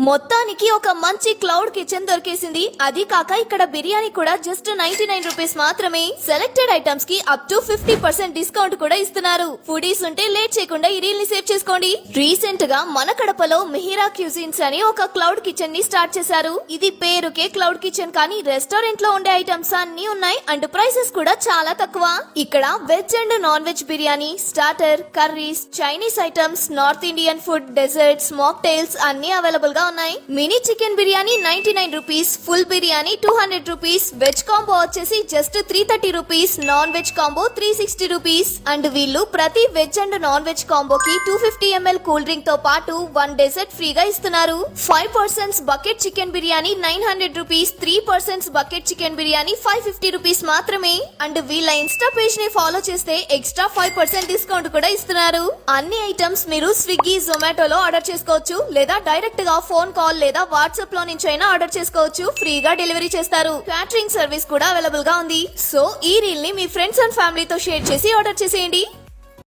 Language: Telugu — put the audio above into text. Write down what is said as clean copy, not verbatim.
మొత్తానికి ఒక మంచి క్లౌడ్ కిచెన్ దొరికేసింది. అది కాక ఇక్కడ బిర్యానీ కూడా జస్ట్ 99 రూపీస్ మాత్రమే. సెలెక్టెడ్ ఐటమ్స్ కి అప్ టు 50% డిస్కౌంట్ కూడా ఇస్తున్నారు. ఫుడీస్ ఉంటే లేట్ చేయకుండా ఈ రీల్ ని సేవ్ చేసుకోండి. రీసెంట్ గా మన కడపలో మిహిరా క్యూజిన్స్ అని ఒక క్లౌడ్ కిచెన్ ని స్టార్ట్ చేశారు. ఇది పేరుకే క్లౌడ్ కిచెన్, కానీ రెస్టారెంట్ లో ఉండే ఐటమ్స్ అన్ని ఉన్నాయి అండ్ ప్రైసెస్ కూడా చాలా తక్కువ. ఇక్కడ veg and non veg biryani, starter, curries, Chinese items, north Indian food, desserts, mocktails అన్ని అవైలబుల్ గా ఉన్నాయి. Mini chicken biryani 99 rupees, full biryani 200 rupees, veg combo వచ్చేసి just 330 rupees, non veg combo 360 rupees. And వీళ్ళు ప్రతి వెజ్ అండ్ నాన్ వెజ్ కాంబోకి 250 ml కూల్ డ్రింక్ తో పాటు 1 డెజర్ట్ ఫ్రీగా ఇస్తున్నారు. 5% bucket chicken biryani 900 rupees, 3% bucket chicken biryani 550 rupees మాత్రమే. అండ్ వీళ్ళ ఇన్స్టా పేజ్ ని ఫాలో చేస్తే ఎక్స్ట్రా 5% డిస్కౌంట్ కూడా ఇస్తున్నారు. అన్ని ఐటమ్స్ మీరు స్విగ్గీ, జొమాటోలో ఆర్డర్ చేసుకోవచ్చు, లేదా డైరెక్ట్ గా ఫోన్ కాల్ లేదా వాట్సాప్ లో నుంచి అయినా ఆర్డర్ చేసుకోవచ్చు. ఫ్రీగా డెలివరీ చేస్తారు. క్యాటరింగ్ సర్వీస్ కూడా అవైలబుల్ గా ఉంది. సో ఈ రీల్ ని మీ ఫ్రెండ్స్ అండ్ ఫ్యామిలీతో షేర్ చేసి ఆర్డర్ చేసేయండి.